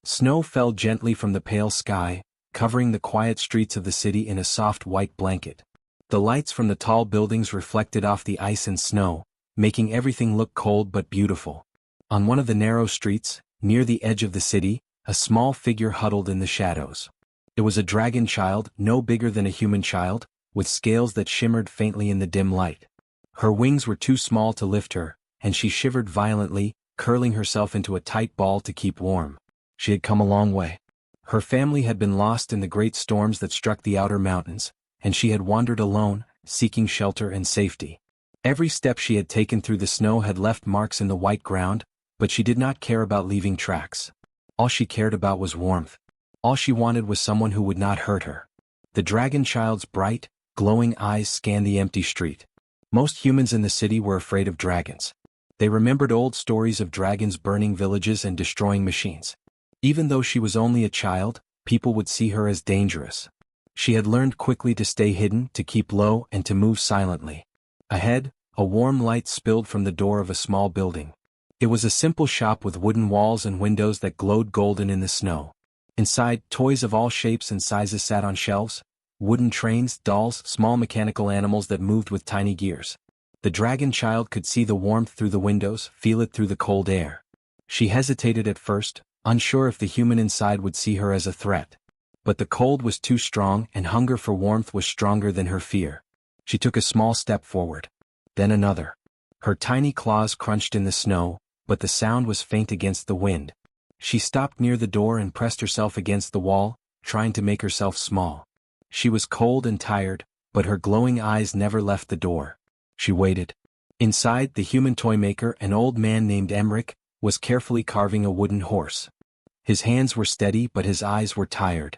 Snow fell gently from the pale sky, covering the quiet streets of the city in a soft white blanket. The lights from the tall buildings reflected off the ice and snow, making everything look cold but beautiful. On one of the narrow streets, near the edge of the city, a small figure huddled in the shadows. It was a dragon child, no bigger than a human child, with scales that shimmered faintly in the dim light. Her wings were too small to lift her, and she shivered violently, curling herself into a tight ball to keep warm. She had come a long way. Her family had been lost in the great storms that struck the outer mountains, and she had wandered alone, seeking shelter and safety. Every step she had taken through the snow had left marks in the white ground, but she did not care about leaving tracks. All she cared about was warmth. All she wanted was someone who would not hurt her. The dragon child's bright, glowing eyes scanned the empty street. Most humans in the city were afraid of dragons. They remembered old stories of dragons burning villages and destroying machines. Even though she was only a child, people would see her as dangerous. She had learned quickly to stay hidden, to keep low, and to move silently. Ahead, a warm light spilled from the door of a small building. It was a simple shop with wooden walls and windows that glowed golden in the snow. Inside, toys of all shapes and sizes sat on shelves. Wooden trains, dolls, small mechanical animals that moved with tiny gears. The dragon child could see the warmth through the windows, feel it through the cold air. She hesitated at first, unsure if the human inside would see her as a threat. But the cold was too strong and hunger for warmth was stronger than her fear. She took a small step forward. Then another. Her tiny claws crunched in the snow, but the sound was faint against the wind. She stopped near the door and pressed herself against the wall, trying to make herself small. She was cold and tired, but her glowing eyes never left the door. She waited. Inside, the human Toymaker, an old man named Emmerich, was carefully carving a wooden horse. His hands were steady but his eyes were tired.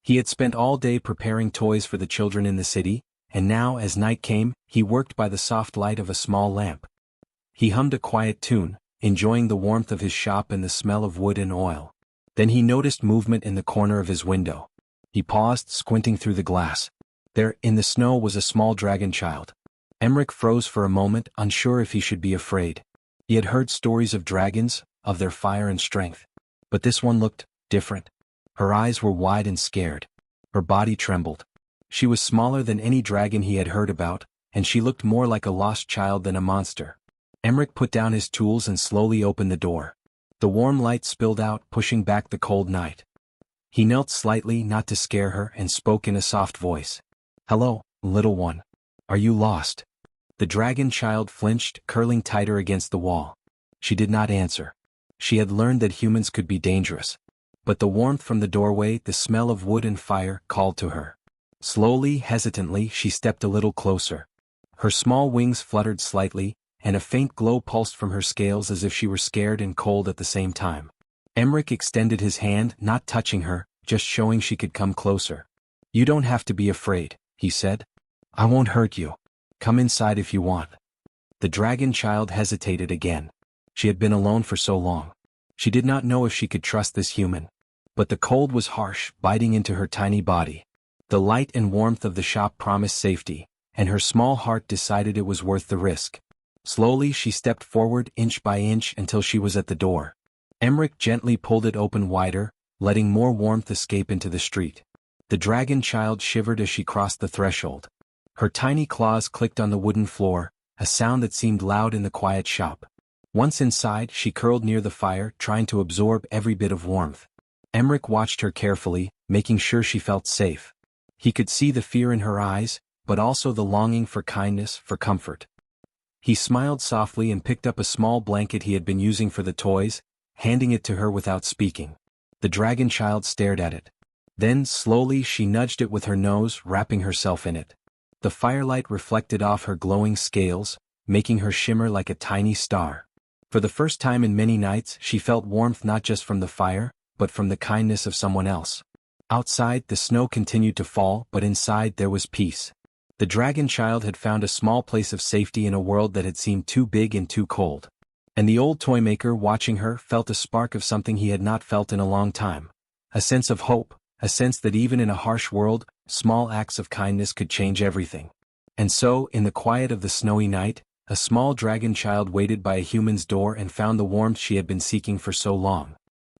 He had spent all day preparing toys for the children in the city, and now as night came, he worked by the soft light of a small lamp. He hummed a quiet tune, enjoying the warmth of his shop and the smell of wood and oil. Then he noticed movement in the corner of his window. He paused, squinting through the glass. There, in the snow, was a small dragon child. Emmerich froze for a moment, unsure if he should be afraid. He had heard stories of dragons, of their fire and strength. But this one looked different. Her eyes were wide and scared. Her body trembled. She was smaller than any dragon he had heard about, and she looked more like a lost child than a monster. Emmerich put down his tools and slowly opened the door. The warm light spilled out, pushing back the cold night. He knelt slightly, not to scare her, and spoke in a soft voice. "Hello, little one. Are you lost?" The dragon child flinched, curling tighter against the wall. She did not answer. She had learned that humans could be dangerous. But the warmth from the doorway, the smell of wood and fire, called to her. Slowly, hesitantly, she stepped a little closer. Her small wings fluttered slightly, and a faint glow pulsed from her scales as if she were scared and cold at the same time. Emmerich extended his hand, not touching her, just showing she could come closer. "You don't have to be afraid," he said. "I won't hurt you. Come inside if you want." The dragon child hesitated again. She had been alone for so long. She did not know if she could trust this human. But the cold was harsh, biting into her tiny body. The light and warmth of the shop promised safety, and her small heart decided it was worth the risk. Slowly she stepped forward inch by inch until she was at the door. Emmerich gently pulled it open wider, letting more warmth escape into the street. The dragon child shivered as she crossed the threshold. Her tiny claws clicked on the wooden floor, a sound that seemed loud in the quiet shop. Once inside, she curled near the fire, trying to absorb every bit of warmth. Emmerich watched her carefully, making sure she felt safe. He could see the fear in her eyes, but also the longing for kindness, for comfort. He smiled softly and picked up a small blanket he had been using for the toys, handing it to her without speaking. The dragon child stared at it. Then, slowly, she nudged it with her nose, wrapping herself in it. The firelight reflected off her glowing scales, making her shimmer like a tiny star. For the first time in many nights, she felt warmth not just from the fire, but from the kindness of someone else. Outside, the snow continued to fall, but inside there was peace. The dragon child had found a small place of safety in a world that had seemed too big and too cold. And the old Toymaker, watching her, felt a spark of something he had not felt in a long time. A sense of hope, a sense that even in a harsh world, small acts of kindness could change everything. And so, in the quiet of the snowy night, a small dragon child waited by a human's door and found the warmth she had been seeking for so long.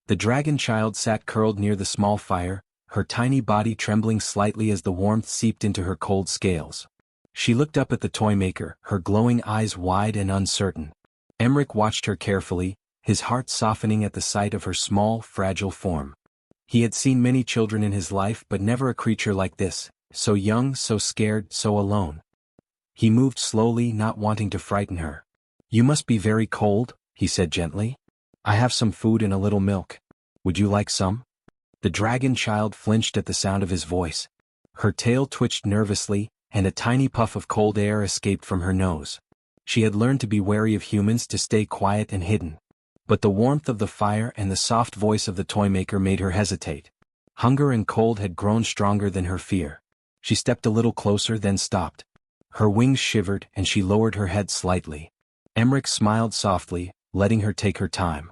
The dragon child sat curled near the small fire, her tiny body trembling slightly as the warmth seeped into her cold scales. She looked up at the Toymaker, her glowing eyes wide and uncertain. Emmerich watched her carefully, his heart softening at the sight of her small, fragile form. He had seen many children in his life but never a creature like this, so young, so scared, so alone. He moved slowly, not wanting to frighten her. "You must be very cold," he said gently. "I have some food and a little milk. Would you like some?" The dragon child flinched at the sound of his voice. Her tail twitched nervously, and a tiny puff of cold air escaped from her nose. She had learned to be wary of humans, to stay quiet and hidden. But the warmth of the fire and the soft voice of the Toymaker made her hesitate. Hunger and cold had grown stronger than her fear. She stepped a little closer, then stopped. Her wings shivered and she lowered her head slightly. Emmerich smiled softly, letting her take her time.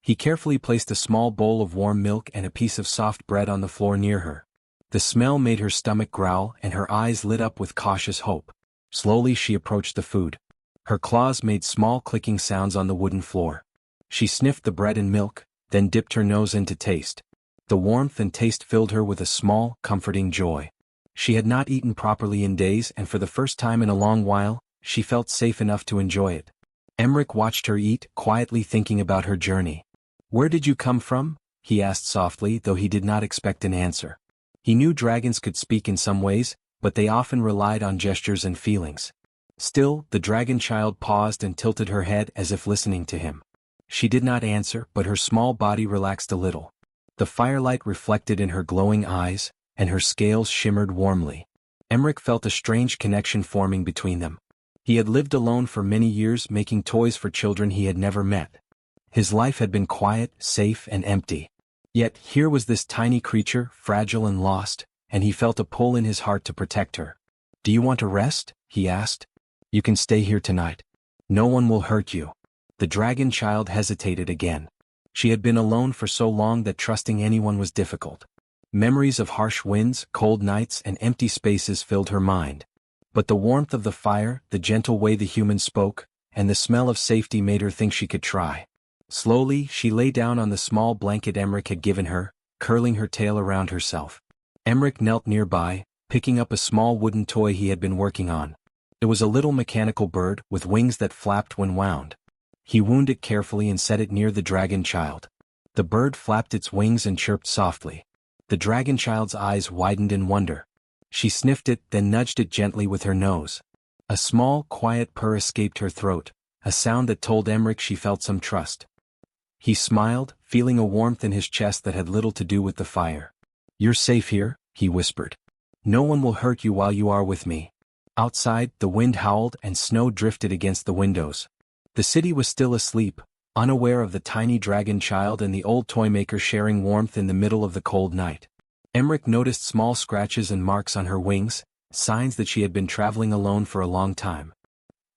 He carefully placed a small bowl of warm milk and a piece of soft bread on the floor near her. The smell made her stomach growl and her eyes lit up with cautious hope. Slowly she approached the food. Her claws made small clicking sounds on the wooden floor. She sniffed the bread and milk, then dipped her nose in to taste. The warmth and taste filled her with a small, comforting joy. She had not eaten properly in days, and for the first time in a long while, she felt safe enough to enjoy it. Emmerich watched her eat, quietly thinking about her journey. "Where did you come from?" he asked softly, though he did not expect an answer. He knew dragons could speak in some ways, but they often relied on gestures and feelings. Still, the dragon child paused and tilted her head as if listening to him. She did not answer, but her small body relaxed a little. The firelight reflected in her glowing eyes, and her scales shimmered warmly. Emmerich felt a strange connection forming between them. He had lived alone for many years, making toys for children he had never met. His life had been quiet, safe, and empty. Yet here was this tiny creature, fragile and lost, and he felt a pull in his heart to protect her. "Do you want to rest?" he asked. "You can stay here tonight. No one will hurt you." The dragon child hesitated again. She had been alone for so long that trusting anyone was difficult. Memories of harsh winds, cold nights, and empty spaces filled her mind. But the warmth of the fire, the gentle way the humans spoke, and the smell of safety made her think she could try. Slowly, she lay down on the small blanket Emmerich had given her, curling her tail around herself. Emmerich knelt nearby, picking up a small wooden toy he had been working on. It was a little mechanical bird, with wings that flapped when wound. He wound it carefully and set it near the dragon child. The bird flapped its wings and chirped softly. The dragon child's eyes widened in wonder. She sniffed it, then nudged it gently with her nose. A small, quiet purr escaped her throat, a sound that told Emmerich she felt some trust. He smiled, feeling a warmth in his chest that had little to do with the fire. "You're safe here," he whispered. "No one will hurt you while you are with me." Outside, the wind howled and snow drifted against the windows. The city was still asleep, unaware of the tiny dragon child and the old Toymaker sharing warmth in the middle of the cold night. Emmerich noticed small scratches and marks on her wings, signs that she had been traveling alone for a long time.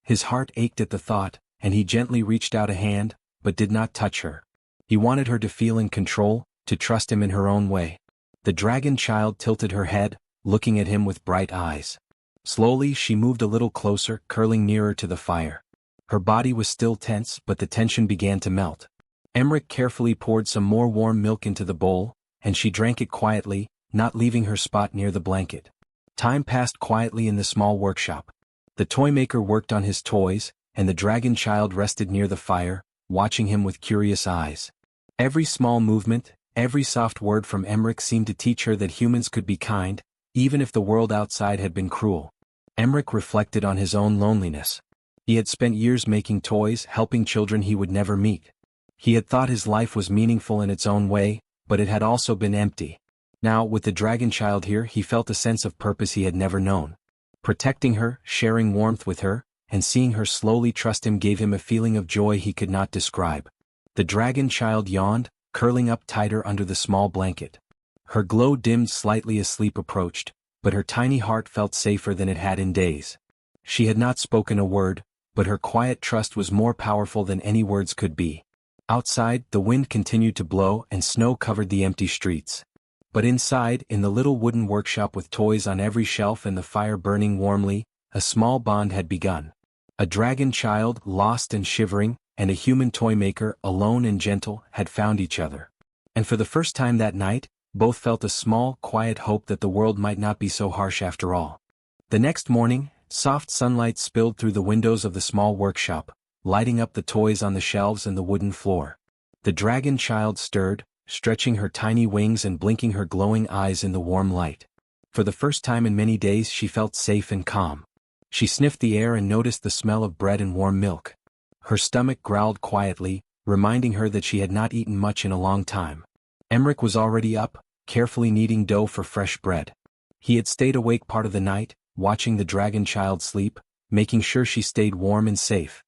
His heart ached at the thought, and he gently reached out a hand, but did not touch her. He wanted her to feel in control, to trust him in her own way. The dragon child tilted her head, looking at him with bright eyes. Slowly she moved a little closer, curling nearer to the fire. Her body was still tense, but the tension began to melt. Emmerich carefully poured some more warm milk into the bowl, and she drank it quietly, not leaving her spot near the blanket. Time passed quietly in the small workshop. The Toymaker worked on his toys, and the dragon child rested near the fire, watching him with curious eyes. Every small movement, every soft word from Emmerich seemed to teach her that humans could be kind, even if the world outside had been cruel. Emmerich reflected on his own loneliness. He had spent years making toys, helping children he would never meet. He had thought his life was meaningful in its own way, but it had also been empty. Now, with the dragon child here, he felt a sense of purpose he had never known. Protecting her, sharing warmth with her, and seeing her slowly trust him gave him a feeling of joy he could not describe. The dragon child yawned, curling up tighter under the small blanket. Her glow dimmed slightly as sleep approached, but her tiny heart felt safer than it had in days. She had not spoken a word, but her quiet trust was more powerful than any words could be. Outside, the wind continued to blow and snow covered the empty streets. But inside, in the little wooden workshop with toys on every shelf and the fire burning warmly, a small bond had begun. A dragon child, lost and shivering, and a human Toymaker, alone and gentle, had found each other. And for the first time that night, both felt a small, quiet hope that the world might not be so harsh after all. The next morning, soft sunlight spilled through the windows of the small workshop, lighting up the toys on the shelves and the wooden floor. The dragon child stirred, stretching her tiny wings and blinking her glowing eyes in the warm light. For the first time in many days she felt safe and calm. She sniffed the air and noticed the smell of bread and warm milk. Her stomach growled quietly, reminding her that she had not eaten much in a long time. Emmerich was already up, carefully kneading dough for fresh bread. He had stayed awake part of the night, watching the dragon child sleep, making sure she stayed warm and safe.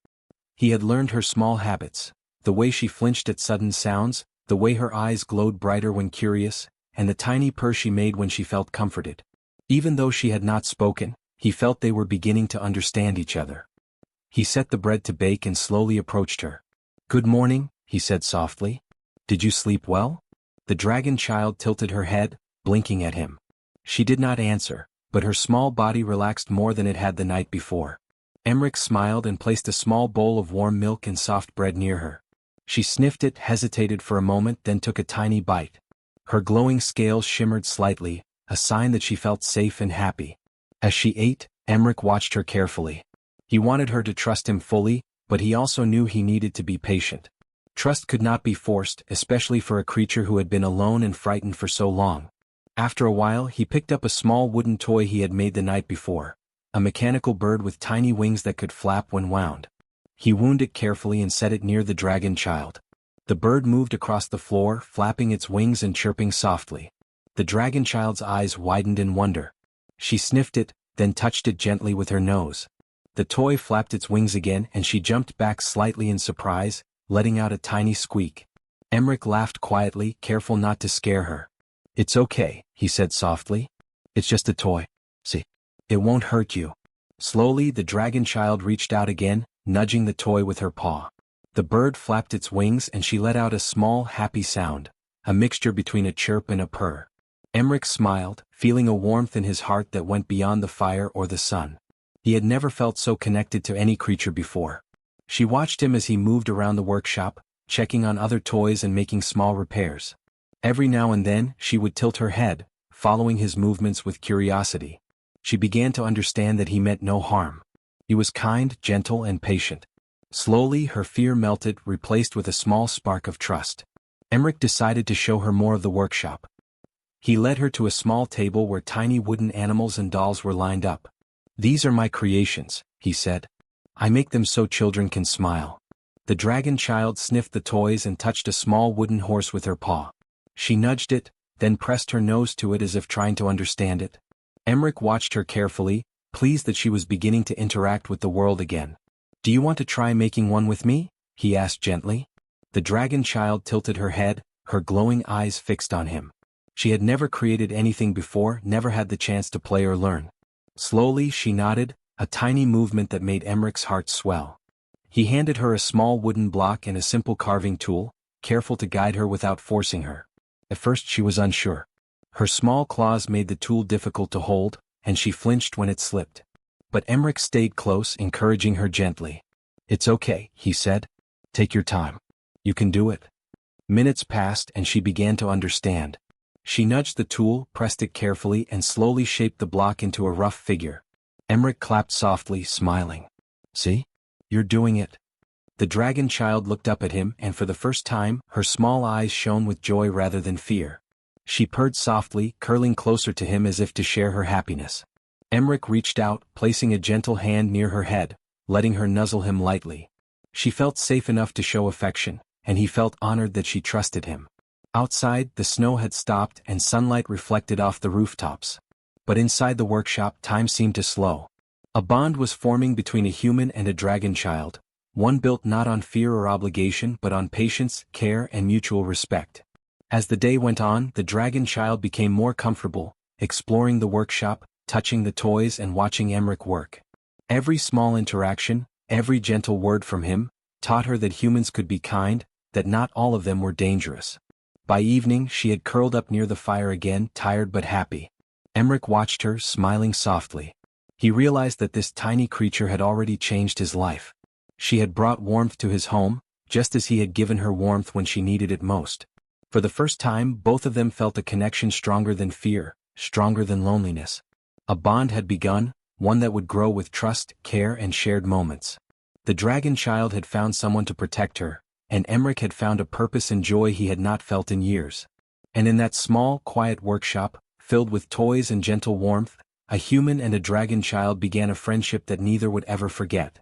He had learned her small habits, the way she flinched at sudden sounds, the way her eyes glowed brighter when curious, and the tiny purr she made when she felt comforted. Even though she had not spoken, he felt they were beginning to understand each other. He set the bread to bake and slowly approached her. "Good morning," he said softly. "Did you sleep well?" The dragon child tilted her head, blinking at him. She did not answer, but her small body relaxed more than it had the night before. Emmerich smiled and placed a small bowl of warm milk and soft bread near her. She sniffed it, hesitated for a moment, then took a tiny bite. Her glowing scales shimmered slightly, a sign that she felt safe and happy. As she ate, Emmerich watched her carefully. He wanted her to trust him fully, but he also knew he needed to be patient. Trust could not be forced, especially for a creature who had been alone and frightened for so long. After a while, he picked up a small wooden toy he had made the night before, a mechanical bird with tiny wings that could flap when wound. He wound it carefully and set it near the dragon child. The bird moved across the floor, flapping its wings and chirping softly. The dragon child's eyes widened in wonder. She sniffed it, then touched it gently with her nose. The toy flapped its wings again and she jumped back slightly in surprise, letting out a tiny squeak. Emmerich laughed quietly, careful not to scare her. "It's okay," he said softly. "It's just a toy. See? It won't hurt you." Slowly the dragon child reached out again, nudging the toy with her paw. The bird flapped its wings and she let out a small, happy sound, a mixture between a chirp and a purr. Emmerich smiled, feeling a warmth in his heart that went beyond the fire or the sun. He had never felt so connected to any creature before. She watched him as he moved around the workshop, checking on other toys and making small repairs. Every now and then, she would tilt her head, following his movements with curiosity. She began to understand that he meant no harm. He was kind, gentle, and patient. Slowly, her fear melted, replaced with a small spark of trust. Emmerich decided to show her more of the workshop. He led her to a small table where tiny wooden animals and dolls were lined up. "These are my creations," he said. "I make them so children can smile." The dragon child sniffed the toys and touched a small wooden horse with her paw. She nudged it, then pressed her nose to it as if trying to understand it. Emmerich watched her carefully, pleased that she was beginning to interact with the world again. "Do you want to try making one with me?" he asked gently. The dragon child tilted her head, her glowing eyes fixed on him. She had never created anything before, never had the chance to play or learn. Slowly she nodded, a tiny movement that made Emmerich's heart swell. He handed her a small wooden block and a simple carving tool, careful to guide her without forcing her. At first she was unsure. Her small claws made the tool difficult to hold, and she flinched when it slipped. But Emmerich stayed close, encouraging her gently. "It's okay," he said. "Take your time. You can do it." Minutes passed and she began to understand. She nudged the tool, pressed it carefully, and slowly shaped the block into a rough figure. Emmerich clapped softly, smiling. "See? You're doing it." The dragon child looked up at him, and for the first time, her small eyes shone with joy rather than fear. She purred softly, curling closer to him as if to share her happiness. Emmerich reached out, placing a gentle hand near her head, letting her nuzzle him lightly. She felt safe enough to show affection, and he felt honored that she trusted him. Outside, the snow had stopped and sunlight reflected off the rooftops. But inside the workshop, time seemed to slow. A bond was forming between a human and a dragon child, one built not on fear or obligation but on patience, care, and mutual respect. As the day went on, the dragon child became more comfortable, exploring the workshop, touching the toys and watching Emmerich work. Every small interaction, every gentle word from him, taught her that humans could be kind, that not all of them were dangerous. By evening she had curled up near the fire again, tired but happy. Emmerich watched her, smiling softly. He realized that this tiny creature had already changed his life. She had brought warmth to his home, just as he had given her warmth when she needed it most. For the first time, both of them felt a connection stronger than fear, stronger than loneliness. A bond had begun, one that would grow with trust, care, and shared moments. The dragon child had found someone to protect her, and Emmerich had found a purpose and joy he had not felt in years. And in that small, quiet workshop, filled with toys and gentle warmth, a human and a dragon child began a friendship that neither would ever forget.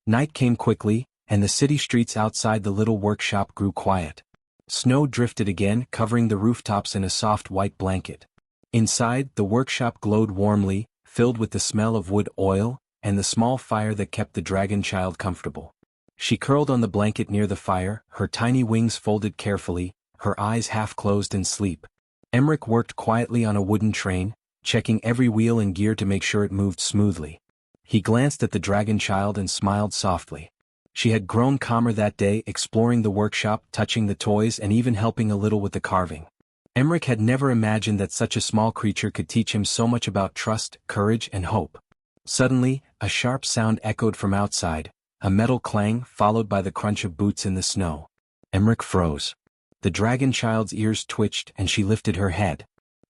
Night came quickly, and the city streets outside the little workshop grew quiet. Snow drifted again, covering the rooftops in a soft white blanket. Inside, the workshop glowed warmly, filled with the smell of wood oil, and the small fire that kept the dragon child comfortable. She curled on the blanket near the fire, her tiny wings folded carefully, her eyes half closed in sleep. Emmerich worked quietly on a wooden train, checking every wheel and gear to make sure it moved smoothly. He glanced at the dragon child and smiled softly. She had grown calmer that day, exploring the workshop, touching the toys, and even helping a little with the carving. Emmerich had never imagined that such a small creature could teach him so much about trust, courage, and hope. Suddenly, a sharp sound echoed from outside, a metal clang followed by the crunch of boots in the snow. Emmerich froze. The dragon child's ears twitched and she lifted her head.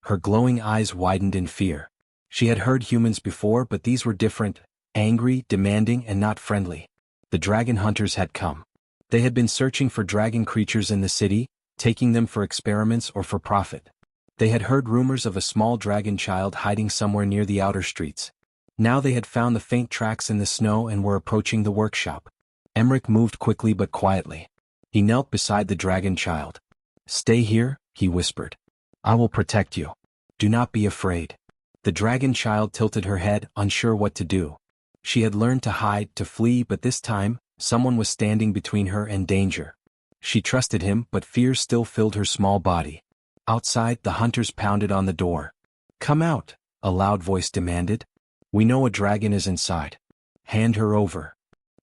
Her glowing eyes widened in fear. She had heard humans before, but these were different, angry, demanding, and not friendly. The dragon hunters had come. They had been searching for dragon creatures in the city, taking them for experiments or for profit. They had heard rumors of a small dragon child hiding somewhere near the outer streets. Now they had found the faint tracks in the snow and were approaching the workshop. Emmerich moved quickly but quietly. He knelt beside the dragon child. "Stay here," he whispered. "I will protect you. Do not be afraid." The dragon child tilted her head, unsure what to do. She had learned to hide, to flee, but this time, someone was standing between her and danger. She trusted him, but fear still filled her small body. Outside, the hunters pounded on the door. "Come out," a loud voice demanded. "We know a dragon is inside. Hand her over."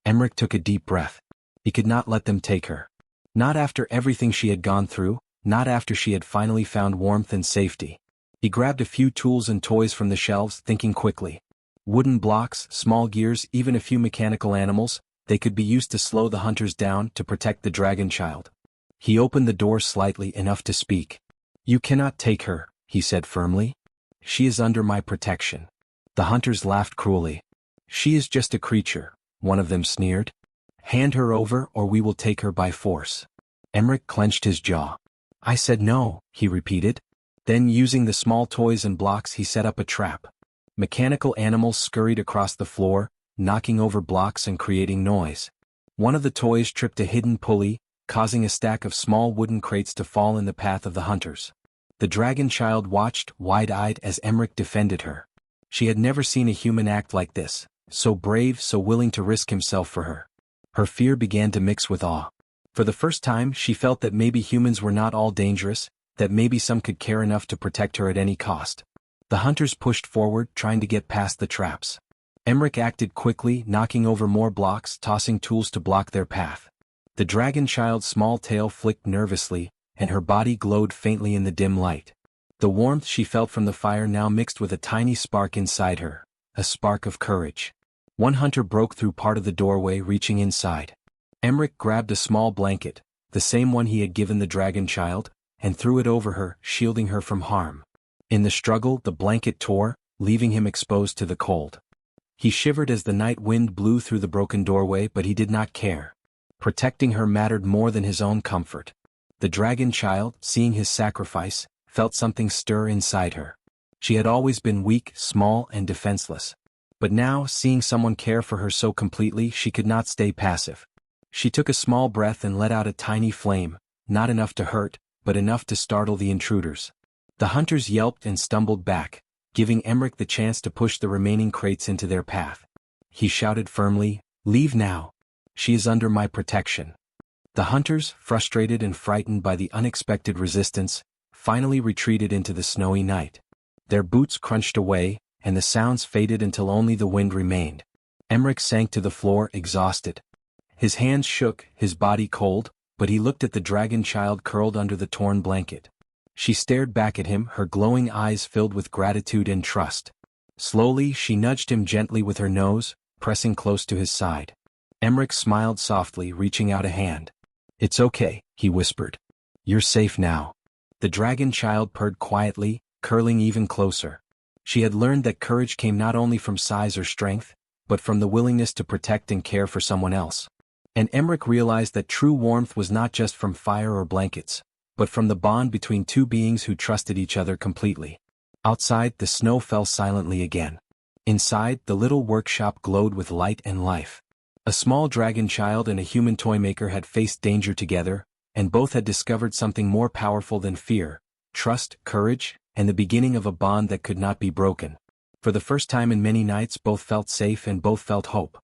Emmerich took a deep breath. He could not let them take her. Not after everything she had gone through, not after she had finally found warmth and safety. He grabbed a few tools and toys from the shelves, thinking quickly. Wooden blocks, small gears, even a few mechanical animals, they could be used to slow the hunters down, to protect the dragon child. He opened the door slightly, enough to speak. "You cannot take her," he said firmly. "She is under my protection." The hunters laughed cruelly. "She is just a creature," one of them sneered. "Hand her over or we will take her by force." Emmerich clenched his jaw. "I said no," he repeated. Then, using the small toys and blocks, he set up a trap. Mechanical animals scurried across the floor, knocking over blocks and creating noise. One of the toys tripped a hidden pulley, causing a stack of small wooden crates to fall in the path of the hunters. The dragon child watched, wide-eyed, as Emmerich defended her. She had never seen a human act like this, so brave, so willing to risk himself for her. Her fear began to mix with awe. For the first time, she felt that maybe humans were not all dangerous, that maybe some could care enough to protect her at any cost. The hunters pushed forward, trying to get past the traps. Emmerich acted quickly, knocking over more blocks, tossing tools to block their path. The dragon child's small tail flicked nervously, and her body glowed faintly in the dim light. The warmth she felt from the fire now mixed with a tiny spark inside her, a spark of courage. One hunter broke through part of the doorway, reaching inside. Emmerich grabbed a small blanket, the same one he had given the dragon child, and threw it over her, shielding her from harm. In the struggle, the blanket tore, leaving him exposed to the cold. He shivered as the night wind blew through the broken doorway, but he did not care. Protecting her mattered more than his own comfort. The dragon child, seeing his sacrifice, felt something stir inside her. She had always been weak, small, and defenseless. But now, seeing someone care for her so completely, she could not stay passive. She took a small breath and let out a tiny flame, not enough to hurt, but enough to startle the intruders. The hunters yelped and stumbled back, giving Emmerich the chance to push the remaining crates into their path. He shouted firmly, "Leave now. She is under my protection." The hunters, frustrated and frightened by the unexpected resistance, finally retreated into the snowy night. Their boots crunched away, and the sounds faded until only the wind remained. Emmerich sank to the floor, exhausted. His hands shook, his body cold, but he looked at the dragon child curled under the torn blanket. She stared back at him, her glowing eyes filled with gratitude and trust. Slowly, she nudged him gently with her nose, pressing close to his side. Emmerich smiled softly, reaching out a hand. "It's okay," he whispered. "You're safe now." The dragon child purred quietly, curling even closer. She had learned that courage came not only from size or strength, but from the willingness to protect and care for someone else. And Emmerich realized that true warmth was not just from fire or blankets, but from the bond between two beings who trusted each other completely. Outside, the snow fell silently again. Inside, the little workshop glowed with light and life. A small dragon child and a human toymaker had faced danger together, and both had discovered something more powerful than fear: trust, courage, and the beginning of a bond that could not be broken. For the first time in many nights, both felt safe and both felt hope.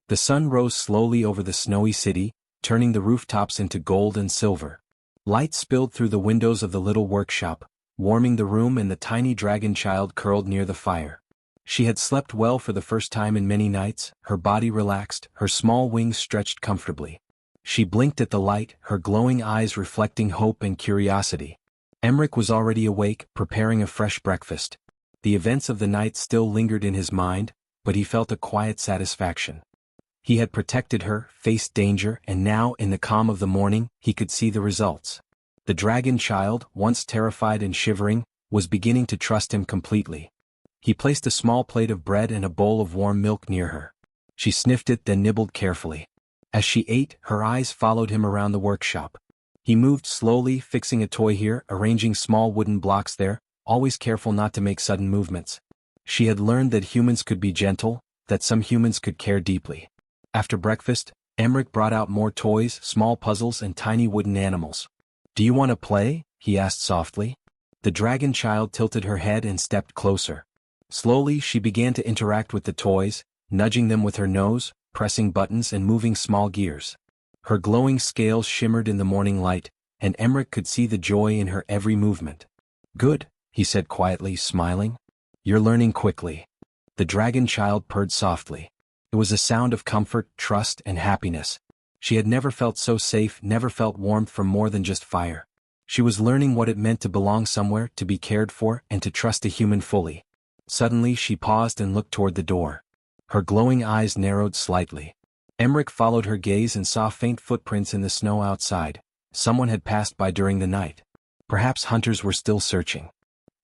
The sun rose slowly over the snowy city, turning the rooftops into gold and silver. Light spilled through the windows of the little workshop, warming the room, and the tiny dragon child curled near the fire. She had slept well for the first time in many nights, her body relaxed, her small wings stretched comfortably. She blinked at the light, her glowing eyes reflecting hope and curiosity. Emmerich was already awake, preparing a fresh breakfast. The events of the night still lingered in his mind, but he felt a quiet satisfaction. He had protected her, faced danger, and now, in the calm of the morning, he could see the results. The dragon child, once terrified and shivering, was beginning to trust him completely. He placed a small plate of bread and a bowl of warm milk near her. She sniffed it, then nibbled carefully. As she ate, her eyes followed him around the workshop. He moved slowly, fixing a toy here, arranging small wooden blocks there, always careful not to make sudden movements. She had learned that humans could be gentle, that some humans could care deeply. After breakfast, Emmerich brought out more toys, small puzzles, and tiny wooden animals. "Do you want to play?" he asked softly. The dragon child tilted her head and stepped closer. Slowly, she began to interact with the toys, nudging them with her nose, pressing buttons and moving small gears. Her glowing scales shimmered in the morning light, and Emmerich could see the joy in her every movement. "Good," he said quietly, smiling. "You're learning quickly." The dragon child purred softly. It was a sound of comfort, trust, and happiness. She had never felt so safe, never felt warmth from more than just fire. She was learning what it meant to belong somewhere, to be cared for, and to trust a human fully. Suddenly she paused and looked toward the door. Her glowing eyes narrowed slightly. Emmerich followed her gaze and saw faint footprints in the snow outside. Someone had passed by during the night. Perhaps hunters were still searching.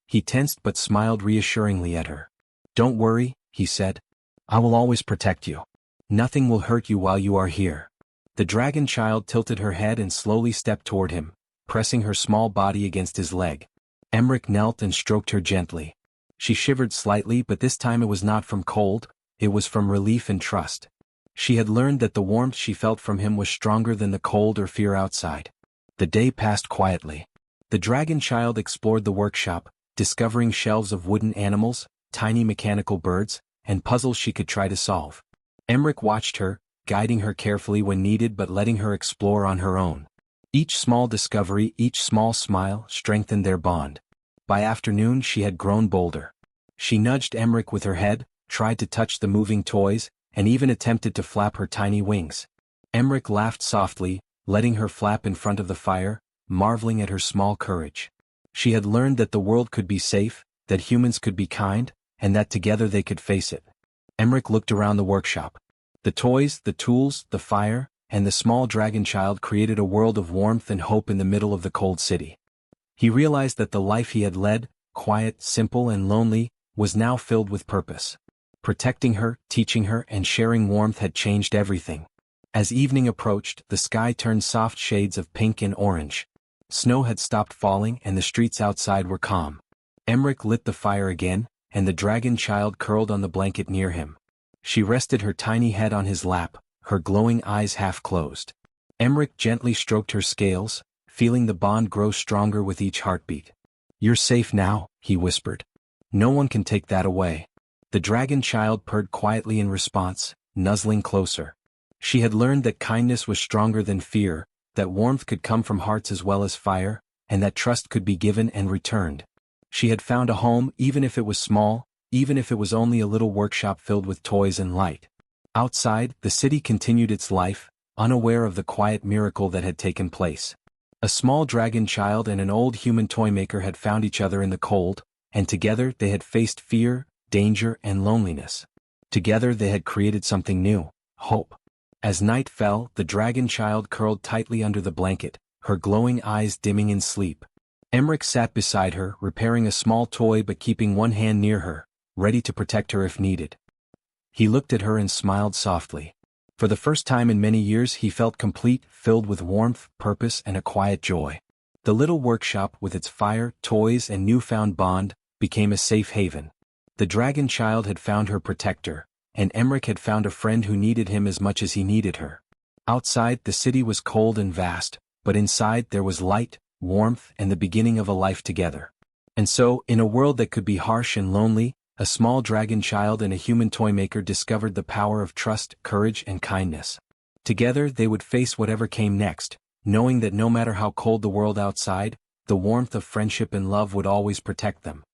He tensed but smiled reassuringly at her. "Don't worry," he said. "I will always protect you. Nothing will hurt you while you are here." The dragon child tilted her head and slowly stepped toward him, pressing her small body against his leg. Emmerich knelt and stroked her gently. She shivered slightly, but this time it was not from cold, it was from relief and trust. She had learned that the warmth she felt from him was stronger than the cold or fear outside. The day passed quietly. The dragon child explored the workshop, discovering shelves of wooden animals, tiny mechanical birds, and puzzles she could try to solve. Emmerich watched her, guiding her carefully when needed but letting her explore on her own. Each small discovery, each small smile, strengthened their bond. By afternoon she had grown bolder. She nudged Emmerich with her head, tried to touch the moving toys, and even attempted to flap her tiny wings. Emmerich laughed softly, letting her flap in front of the fire, marveling at her small courage. She had learned that the world could be safe, that humans could be kind, and that together they could face it. Emmerich looked around the workshop. The toys, the tools, the fire, and the small dragon child created a world of warmth and hope in the middle of the cold city. He realized that the life he had led, quiet, simple, and lonely, was now filled with purpose. Protecting her, teaching her, and sharing warmth had changed everything. As evening approached, the sky turned soft shades of pink and orange. Snow had stopped falling and the streets outside were calm. Emmerich lit the fire again, and the dragon child curled on the blanket near him. She rested her tiny head on his lap, her glowing eyes half closed. Emmerich gently stroked her scales, feeling the bond grow stronger with each heartbeat. "You're safe now," he whispered. "No one can take that away." The dragon child purred quietly in response, nuzzling closer. She had learned that kindness was stronger than fear, that warmth could come from hearts as well as fire, and that trust could be given and returned. She had found a home, even if it was small, even if it was only a little workshop filled with toys and light. Outside, the city continued its life, unaware of the quiet miracle that had taken place. A small dragon child and an old human toymaker had found each other in the cold, and together they had faced fear, danger, and loneliness. Together they had created something new: hope. As night fell, the dragon child curled tightly under the blanket, her glowing eyes dimming in sleep. Emmerich sat beside her, repairing a small toy but keeping one hand near her, ready to protect her if needed. He looked at her and smiled softly. For the first time in many years he felt complete, filled with warmth, purpose and a quiet joy. The little workshop, with its fire, toys and newfound bond, became a safe haven. The dragon child had found her protector, and Emmerich had found a friend who needed him as much as he needed her. Outside, the city was cold and vast, but inside there was light, warmth and the beginning of a life together. And so, in a world that could be harsh and lonely, a small dragon child and a human Toymaker discovered the power of trust, courage and kindness. Together they would face whatever came next, knowing that no matter how cold the world outside, the warmth of friendship and love would always protect them.